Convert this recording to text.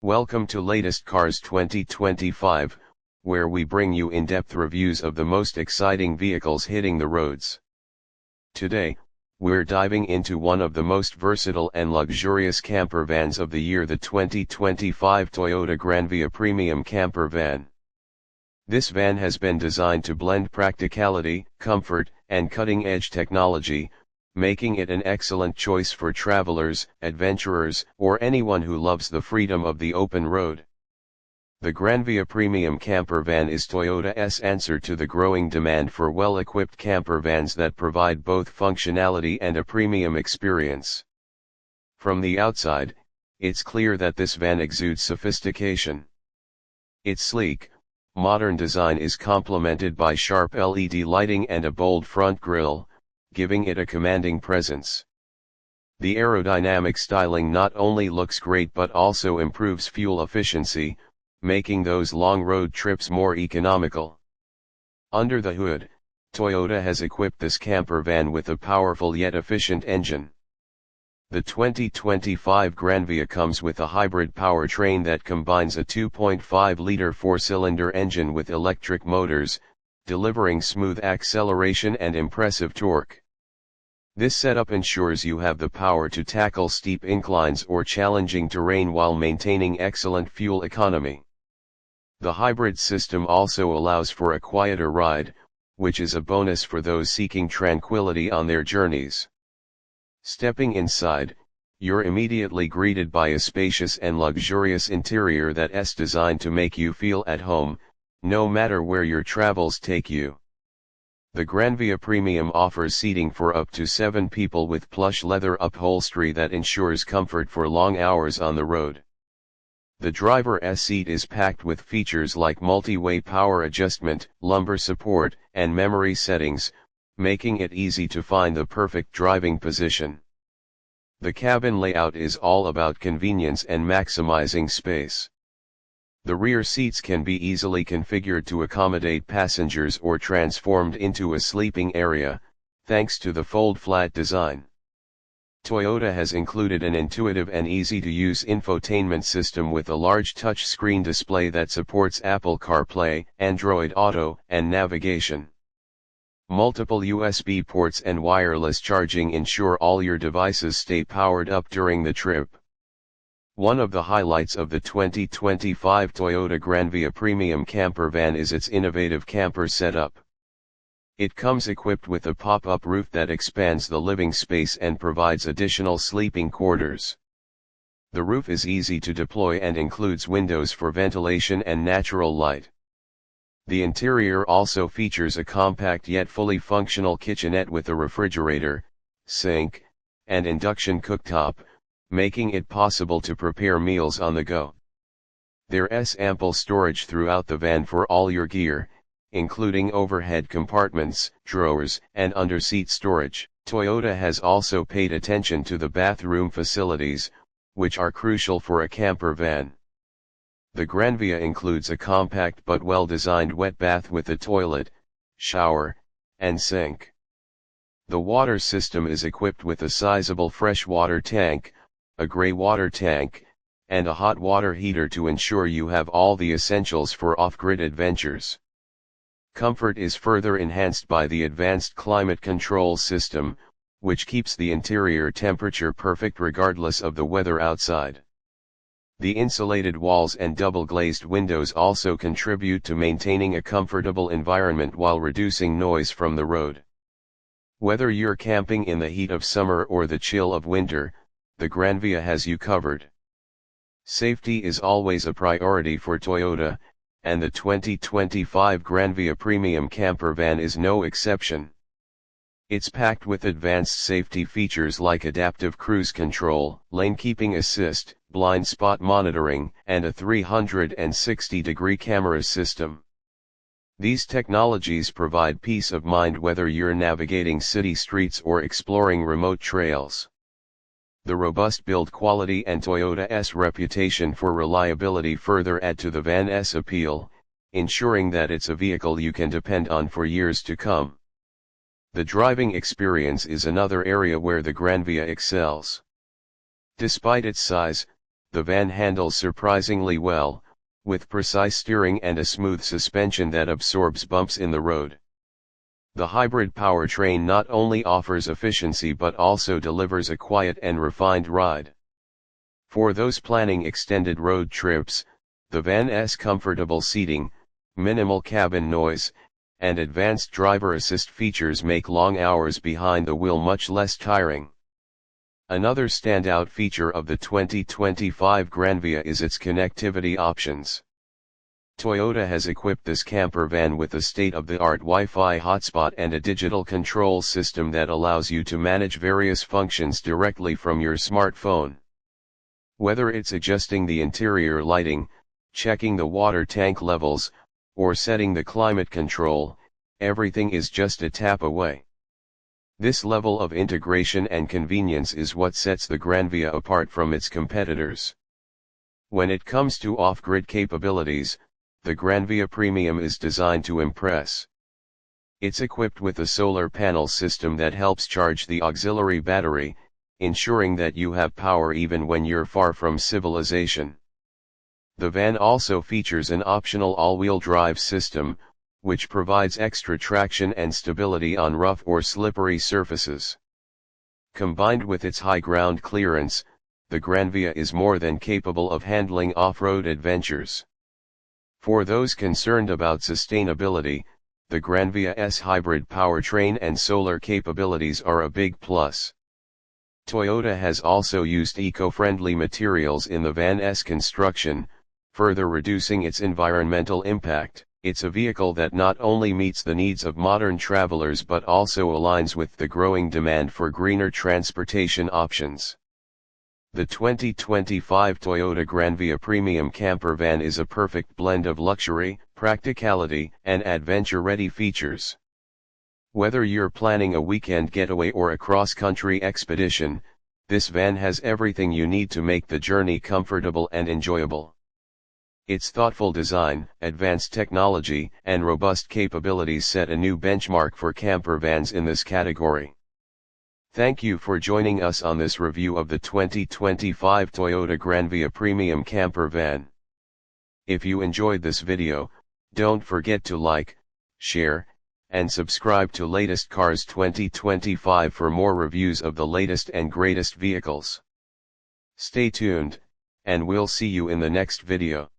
Welcome to Latest Cars 2025, where we bring you in-depth reviews of the most exciting vehicles hitting the roads. Today, we're diving into one of the most versatile and luxurious camper vans of the year, the 2025 Toyota Granvia Premium Camper Van. This van has been designed to blend practicality, comfort, and cutting-edge technology, making it an excellent choice for travelers, adventurers, or anyone who loves the freedom of the open road. The Granvia Premium Camper Van is Toyota's answer to the growing demand for well-equipped camper vans that provide both functionality and a premium experience. From the outside, it's clear that this van exudes sophistication. Its sleek, modern design is complemented by sharp LED lighting and a bold front grille, giving it a commanding presence. The aerodynamic styling not only looks great but also improves fuel efficiency, making those long road trips more economical. Under the hood, Toyota has equipped this camper van with a powerful yet efficient engine. The 2025 Granvia comes with a hybrid powertrain that combines a 2.5-liter four-cylinder engine with electric motors, delivering smooth acceleration and impressive torque. This setup ensures you have the power to tackle steep inclines or challenging terrain while maintaining excellent fuel economy. The hybrid system also allows for a quieter ride, which is a bonus for those seeking tranquility on their journeys. Stepping inside, you're immediately greeted by a spacious and luxurious interior that's designed to make you feel at home, no matter where your travels take you. The Granvia Premium offers seating for up to 7 people with plush leather upholstery that ensures comfort for long hours on the road. The driver's seat is packed with features like multi-way power adjustment, lumbar support, and memory settings, making it easy to find the perfect driving position. The cabin layout is all about convenience and maximizing space. The rear seats can be easily configured to accommodate passengers or transformed into a sleeping area, thanks to the fold-flat design. Toyota has included an intuitive and easy-to-use infotainment system with a large touchscreen display that supports Apple CarPlay, Android Auto, and navigation. Multiple USB ports and wireless charging ensure all your devices stay powered up during the trip. One of the highlights of the 2025 Toyota Granvia Premium Camper Van is its innovative camper setup. It comes equipped with a pop-up roof that expands the living space and provides additional sleeping quarters. The roof is easy to deploy and includes windows for ventilation and natural light. The interior also features a compact yet fully functional kitchenette with a refrigerator, sink, and induction cooktop, making it possible to prepare meals on the go. There's ample storage throughout the van for all your gear, including overhead compartments, drawers, and under-seat storage. Toyota has also paid attention to the bathroom facilities, which are crucial for a camper van. The Granvia includes a compact but well-designed wet bath with a toilet, shower, and sink. The water system is equipped with a sizable freshwater tank, a gray water tank, and a hot water heater to ensure you have all the essentials for off-grid adventures. Comfort is further enhanced by the advanced climate control system, which keeps the interior temperature perfect regardless of the weather outside. The insulated walls and double-glazed windows also contribute to maintaining a comfortable environment while reducing noise from the road. Whether you're camping in the heat of summer or the chill of winter, the Granvia has you covered. Safety is always a priority for Toyota, and the 2025 Granvia Premium Camper Van is no exception. It's packed with advanced safety features like adaptive cruise control, lane keeping assist, blind spot monitoring, and a 360-degree camera system. These technologies provide peace of mind whether you're navigating city streets or exploring remote trails. The robust build quality and Toyota's reputation for reliability further add to the van's appeal, ensuring that it's a vehicle you can depend on for years to come. The driving experience is another area where the Granvia excels. Despite its size, the van handles surprisingly well, with precise steering and a smooth suspension that absorbs bumps in the road. The hybrid powertrain not only offers efficiency but also delivers a quiet and refined ride. For those planning extended road trips, the van's comfortable seating, minimal cabin noise, and advanced driver assist features make long hours behind the wheel much less tiring. Another standout feature of the 2025 Granvia is its connectivity options. Toyota has equipped this camper van with a state-of-the-art Wi-Fi hotspot and a digital control system that allows you to manage various functions directly from your smartphone. Whether it's adjusting the interior lighting, checking the water tank levels, or setting the climate control, everything is just a tap away. This level of integration and convenience is what sets the Granvia apart from its competitors. When it comes to off-grid capabilities, the Granvia Premium is designed to impress. It's equipped with a solar panel system that helps charge the auxiliary battery, ensuring that you have power even when you're far from civilization. The van also features an optional all-wheel drive system, which provides extra traction and stability on rough or slippery surfaces. Combined with its high ground clearance, the Granvia is more than capable of handling off-road adventures. For those concerned about sustainability, the Granvia's hybrid powertrain and solar capabilities are a big plus. Toyota has also used eco-friendly materials in the van's construction, further reducing its environmental impact. It's a vehicle that not only meets the needs of modern travelers but also aligns with the growing demand for greener transportation options. The 2025 Toyota Granvia Premium Camper Van is a perfect blend of luxury, practicality, and adventure-ready features. Whether you're planning a weekend getaway or a cross-country expedition, this van has everything you need to make the journey comfortable and enjoyable. Its thoughtful design, advanced technology, and robust capabilities set a new benchmark for camper vans in this category. Thank you for joining us on this review of the 2025 Toyota Granvia Premium Camper Van. If you enjoyed this video, don't forget to like, share, and subscribe to Latest Cars 2025 for more reviews of the latest and greatest vehicles. Stay tuned, and we'll see you in the next video.